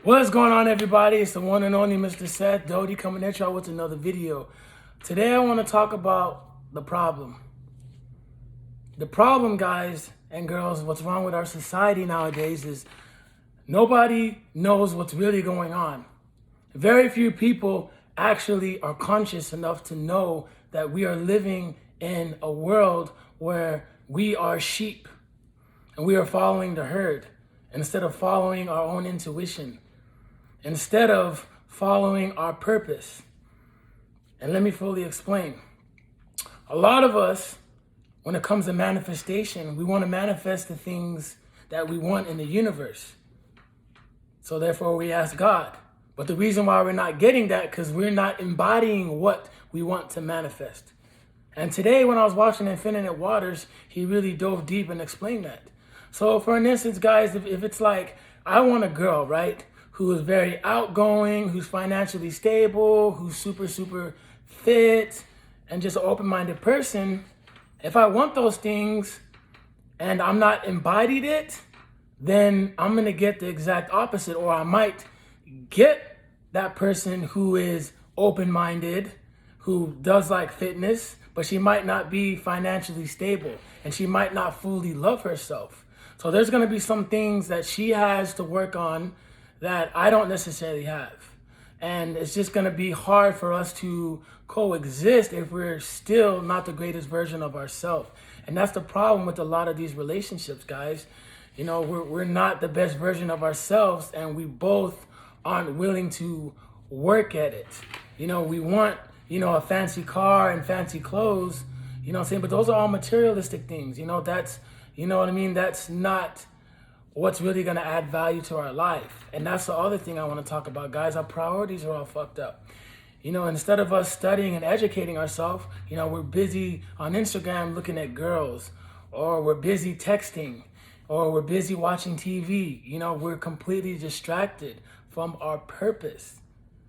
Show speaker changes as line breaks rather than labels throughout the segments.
What's going on, everybody? It's the one and only Mr. Seth Doty coming at y'all with another video. Today I want to talk about the problem. The problem, guys and girls, what's wrong with our society nowadays is nobody knows what's really going on. Very few people actually are conscious enough to know that we are living in a world where we are sheep and we are following the herd instead of following our own intuition, instead of following our purpose. And let me fully explain. A lot of us, when it comes to manifestation, we want to manifest the things that we want in the universe. So therefore we ask God. But the reason why we're not getting that, because we're not embodying what we want to manifest. And today when I was watching Infinite Waters, he really dove deep and explained that. So for an instance, guys, if it's like, I want a girl, right, who is very outgoing, who's financially stable, who's super fit, and just an open-minded person, if I want those things and I'm not embodied it, then I'm gonna get the exact opposite, or I might get that person who is open-minded, who does like fitness, but she might not be financially stable and she might not fully love herself. So there's gonna be some things that she has to work on that I don't necessarily have. And it's just gonna be hard for us to coexist if we're still not the greatest version of ourselves. And that's the problem with a lot of these relationships, guys. You know, we're not the best version of ourselves, and we both aren't willing to work at it. You know, we want, a fancy car and fancy clothes, you know what I'm saying? But those are all materialistic things. That's, what I mean? That's not what's really going to add value to our life. And that's the other thing I want to talk about, guys. Our priorities are all fucked up. Instead of us studying and educating ourselves, we're busy on Instagram looking at girls, or we're busy texting, or we're busy watching TV. We're completely distracted from our purpose.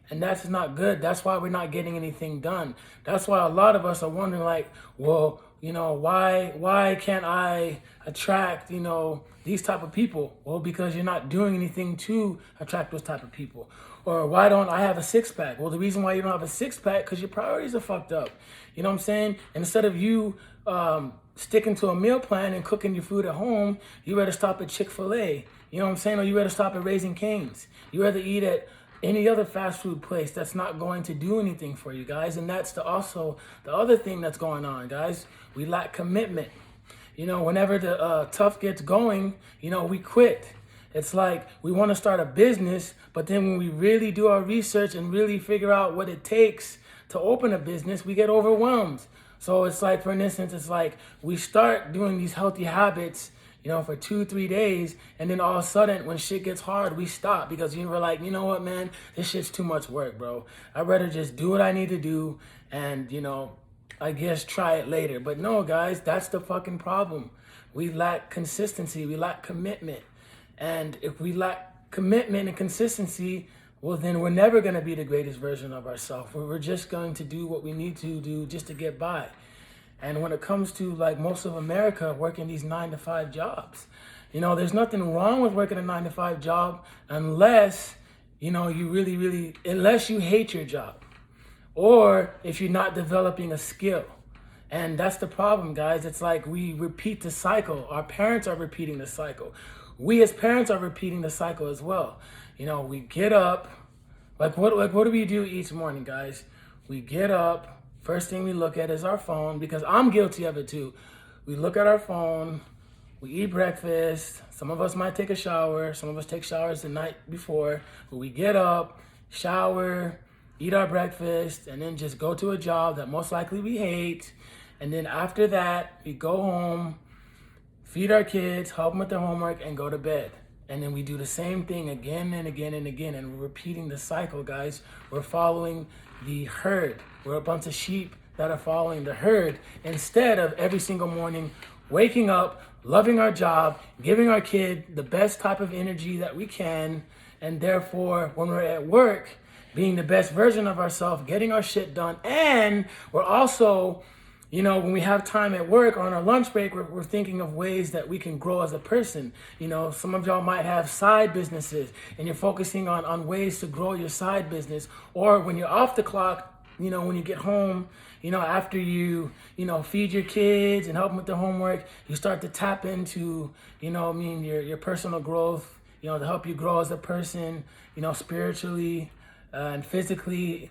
And that's not good. That's why we're not getting anything done. That's why a lot of us are wondering, like, well, why can't I attract, these type of people? Well, because you're not doing anything to attract those type of people. Or why don't I have a six-pack? Well, the reason why you don't have a six-pack, because your priorities are fucked up. You know what I'm saying? And instead of you sticking to a meal plan and cooking your food at home, you rather stop at Chick-fil-A. You know what I'm saying? Or you rather stop at Raising Cane's. You rather eat at any other fast food place that's not going to do anything for you, guys. And that's also the other thing that's going on, guys. We lack commitment. Whenever the tough gets going, we quit. It's like we want to start a business, but then when we really do our research and really figure out what it takes to open a business, we get overwhelmed. So it's like, for instance, it's like we start doing these healthy habits, for 2-3 days, and then all of a sudden, when shit gets hard, we stop because we're like, you know what, man, this shit's too much work, bro. I'd rather just do what I need to do and, I guess try it later. But no, guys, that's the fucking problem. We lack consistency. We lack commitment. And if we lack commitment and consistency, well, then we're never going to be the greatest version of ourselves. We're just going to do what we need to do just to get by. And when it comes to, like, most of America working these 9-to-5 jobs, there's nothing wrong with working a 9-to-5 job unless, you really, unless you hate your job or if you're not developing a skill. And that's the problem, guys. It's like we repeat the cycle. Our parents are repeating the cycle. We as parents are repeating the cycle as well. We get up, what do we do each morning, guys? We get up. First thing we look at is our phone, because I'm guilty of it too. We look at our phone, we eat breakfast. Some of us might take a shower. Some of us take showers the night before. But we get up, shower, eat our breakfast, and then just go to a job that most likely we hate. And then after that, we go home, feed our kids, help them with their homework, and go to bed. And then we do the same thing again and again and again, and we're repeating the cycle, guys. We're following the herd. We're a bunch of sheep that are following the herd instead of every single morning waking up, loving our job, giving our kid the best type of energy that we can, and therefore, when we're at work, being the best version of ourselves, getting our shit done, and we're also, when we have time at work or on our lunch break, we're thinking of ways that we can grow as a person. Some of y'all might have side businesses and you're focusing on ways to grow your side business. Or when you're off the clock, when you get home, after you, feed your kids and help them with their homework, you start to tap into, your personal growth, to help you grow as a person, spiritually and physically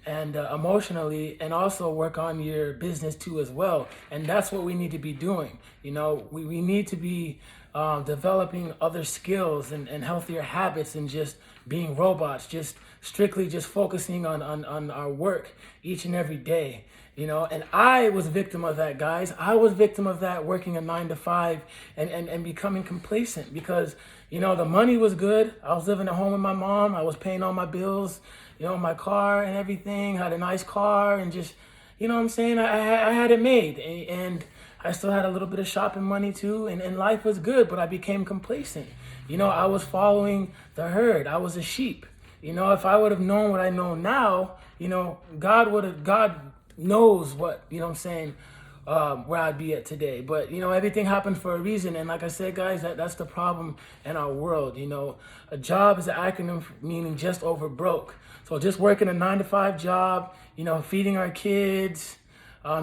and emotionally, and also work on your business too as well. And that's what we need to be doing. We need to be developing other skills and healthier habits and just being robots, just strictly just focusing on our work each and every day. And I was a victim of that, guys. I was victim of that, working a 9 to 5 and becoming complacent because, the money was good. I was living at home with my mom. I was paying all my bills, my car and everything, had a nice car and just, what I'm saying? I had it made and I still had a little bit of shopping money too. And life was good, but I became complacent. I was following the herd. I was a sheep. If I would have known what I know now, God knows what, where I'd be at today. But, everything happened for a reason. And like I said, guys, that's the problem in our world. A job is an acronym meaning just over broke. So just working a 9 to 5 job, feeding our kids,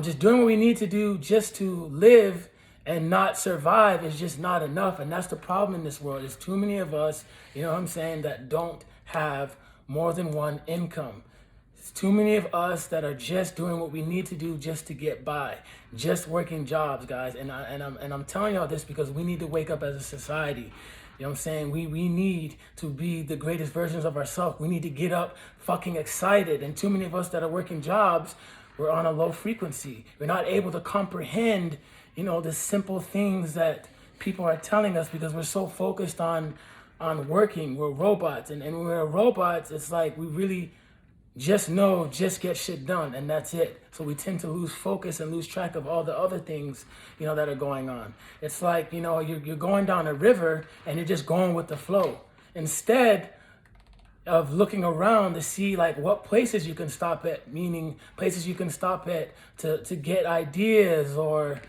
just doing what we need to do just to live and not survive is just not enough. And that's the problem in this world. There's too many of us, that don't have more than one income. There's too many of us that are just doing what we need to do just to get by, just working jobs, guys. And I'm telling y'all this because we need to wake up as a society. We need to be the greatest versions of ourselves. We need to get up fucking excited. And too many of us that are working jobs, we're on a low frequency. We're not able to comprehend, the simple things that people are telling us because we're so focused on working. We're robots. And when we're robots, it's like we really just get shit done, and that's it. So we tend to lose focus and lose track of all the other things, that are going on. It's like, you're going down a river and you're just going with the flow. Instead of looking around to see like what places you can stop at, meaning places you can stop at to get ideas or,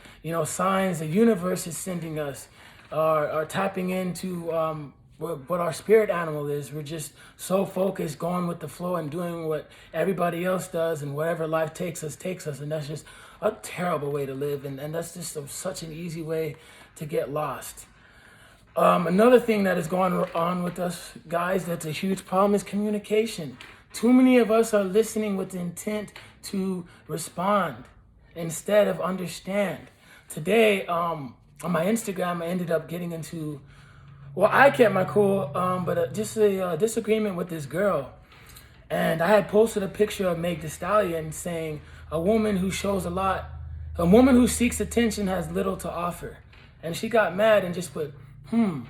signs the universe is sending us or tapping into, what our spirit animal is. We're just so focused going with the flow and doing what everybody else does, and wherever life takes us, and that's just a terrible way to live, and that's just such an easy way to get lost. Another thing that is going on with us, guys, that's a huge problem is communication. Too many of us are listening with the intent to respond instead of understand. Today, on my Instagram, I ended up getting into, I kept my cool, but just a disagreement with this girl. And I had posted a picture of Meg Thee Stallion saying, a woman who seeks attention has little to offer. And she got mad and just put, And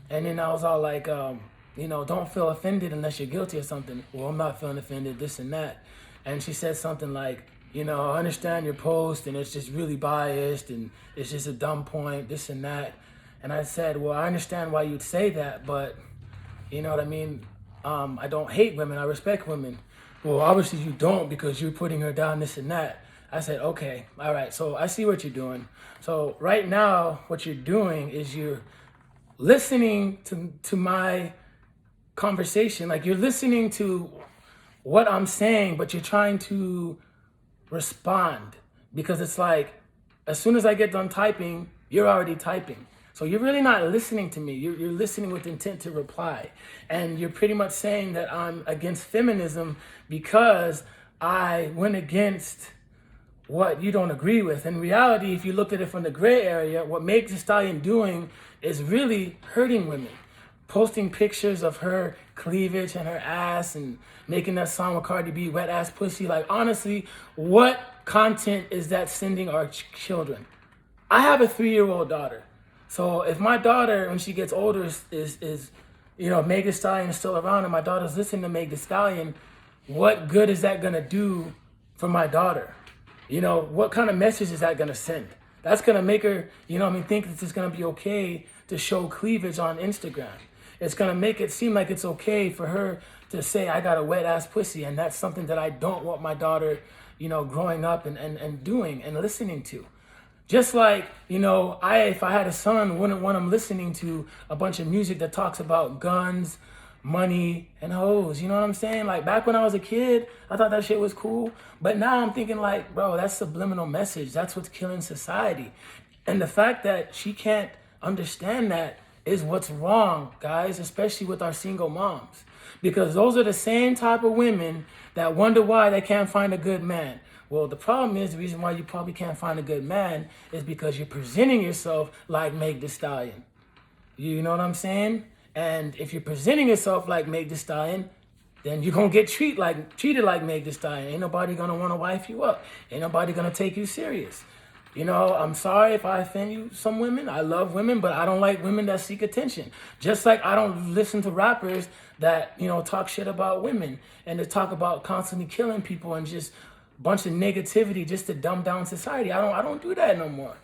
then I was all like, don't feel offended unless you're guilty of something. Well, I'm not feeling offended, this and that. And she said something like, I understand your post and it's just really biased and it's just a dumb point, this and that. And I said, well, I understand why you'd say that, but you know what I mean? I don't hate women, I respect women. Well, obviously you don't because you're putting her down, this and that. I said, okay, all right, so I see what you're doing. So right now, what you're doing is you're listening to my conversation. Like you're listening to what I'm saying, but you're trying to respond because it's like, as soon as I get done typing, you're already typing. So you're really not listening to me. You're listening with intent to reply. And you're pretty much saying that I'm against feminism because I went against what you don't agree with. In reality, if you looked at it from the gray area, what Meg Thee Stallion doing is really hurting women. Posting pictures of her cleavage and her ass and making that song with Cardi B, Wet Ass Pussy. Like, honestly, what content is that sending our children? I have a 3-year-old daughter. So if my daughter, when she gets older, is Meg Thee Stallion is still around and my daughter's listening to Meg Thee Stallion, what good is that going to do for my daughter? What kind of message is that going to send? That's going to make her, think that it's going to be okay to show cleavage on Instagram. It's going to make it seem like it's okay for her to say, I got a wet ass pussy. And that's something that I don't want my daughter, growing up and doing and listening to. Just like, if I had a son, wouldn't want him listening to a bunch of music that talks about guns, money, and hoes. You know what I'm saying? Like, back when I was a kid, I thought that shit was cool. But now I'm thinking like, bro, that's subliminal message. That's what's killing society. And the fact that she can't understand that is what's wrong, guys, especially with our single moms. Because those are the same type of women that wonder why they can't find a good man. Well, the problem is, the reason why you probably can't find a good man is because you're presenting yourself like Meg Thee Stallion. You know what I'm saying? And if you're presenting yourself like Meg Thee Stallion, then you're going to get treated like Meg Thee Stallion. Ain't nobody going to want to wife you up. Ain't nobody going to take you serious. I'm sorry if I offend you, some women. I love women, but I don't like women that seek attention. Just like I don't listen to rappers that, talk shit about women and to talk about constantly killing people and just bunch of negativity just to dumb down society. I don't do that no more.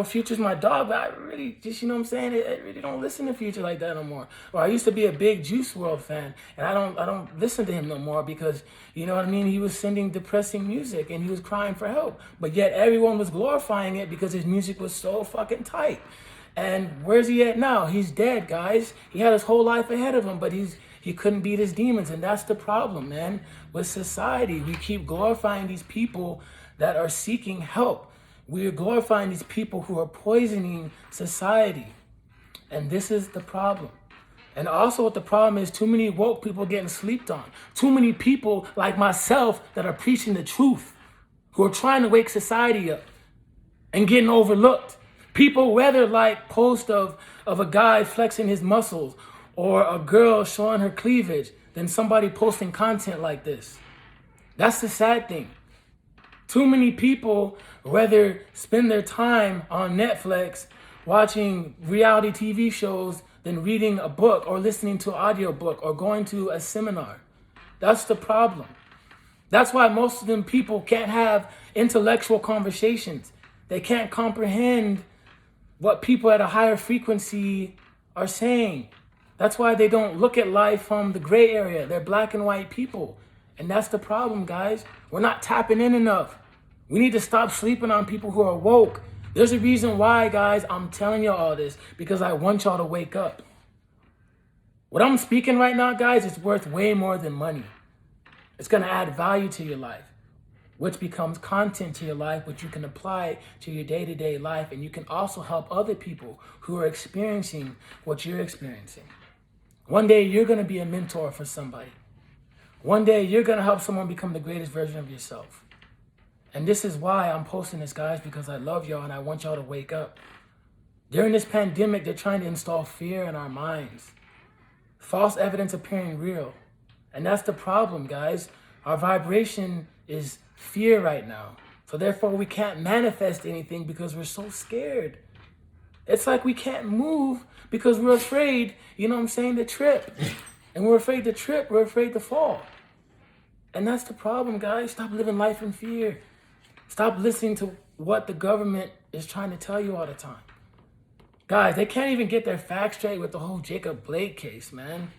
Future's my dog, but I really just, I really don't listen to Future like that no more. Or I used to be a big Juice WRLD fan, and I don't listen to him no more because, he was sending depressing music and he was crying for help. But yet everyone was glorifying it because his music was so fucking tight. And where's he at now? He's dead, guys. He had his whole life ahead of him, but he couldn't beat his demons. And that's the problem, man. With society, we keep glorifying these people that are seeking help. We are glorifying these people who are poisoning society. And this is the problem. And also what the problem is, too many woke people getting slept on. Too many people like myself that are preaching the truth, who are trying to wake society up and getting overlooked. People rather like post of a guy flexing his muscles or a girl showing her cleavage than somebody posting content like this. That's the sad thing. Too many people rather spend their time on Netflix watching reality TV shows than reading a book or listening to an audiobook or going to a seminar. That's the problem. That's why most of them people can't have intellectual conversations. They can't comprehend what people at a higher frequency are saying. That's why they don't look at life from the gray area. They're black and white people. And that's the problem, guys. We're not tapping in enough. We need to stop sleeping on people who are woke. There's a reason why, guys, I'm telling you all this, because I want y'all to wake up. What I'm speaking right now, guys, is worth way more than money. It's going to add value to your life, which becomes content to your life, which you can apply to your day-to-day life. And you can also help other people who are experiencing what you're experiencing. One day, you're going to be a mentor for somebody. One day, you're going to help someone become the greatest version of yourself. And this is why I'm posting this, guys, because I love y'all and I want y'all to wake up. During this pandemic, they're trying to install fear in our minds. False evidence appearing real. And that's the problem, guys. Our vibration is fear right now. So therefore, we can't manifest anything because we're so scared. It's like we can't move because we're afraid, to trip. And we're afraid to trip, we're afraid to fall. And that's the problem, guys. Stop living life in fear. Stop listening to what the government is trying to tell you all the time. Guys, they can't even get their facts straight with the whole Jacob Blake case, man.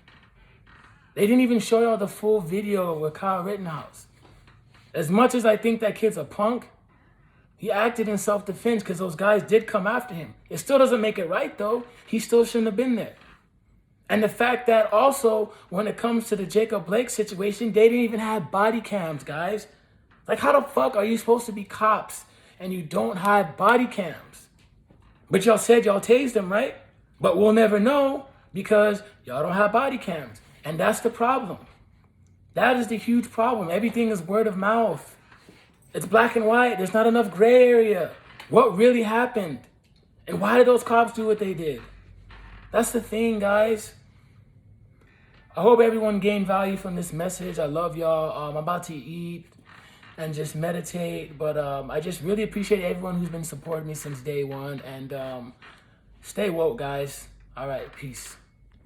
They didn't even show y'all the full video with Kyle Rittenhouse. As much as I think that kid's a punk, he acted in self-defense because those guys did come after him. It still doesn't make it right, though. He still shouldn't have been there. And the fact that also, when it comes to the Jacob Blake situation, they didn't even have body cams, guys. Like, how the fuck are you supposed to be cops and you don't have body cams? But y'all said y'all tased them, right? But we'll never know because y'all don't have body cams. And that's the problem. That is the huge problem. Everything is word of mouth. It's black and white. There's not enough gray area. What really happened? And why did those cops do what they did? That's the thing, guys. I hope everyone gained value from this message. I love y'all. I'm about to eat and just meditate. But I just really appreciate everyone who's been supporting me since day one. And stay woke, guys. All right, peace.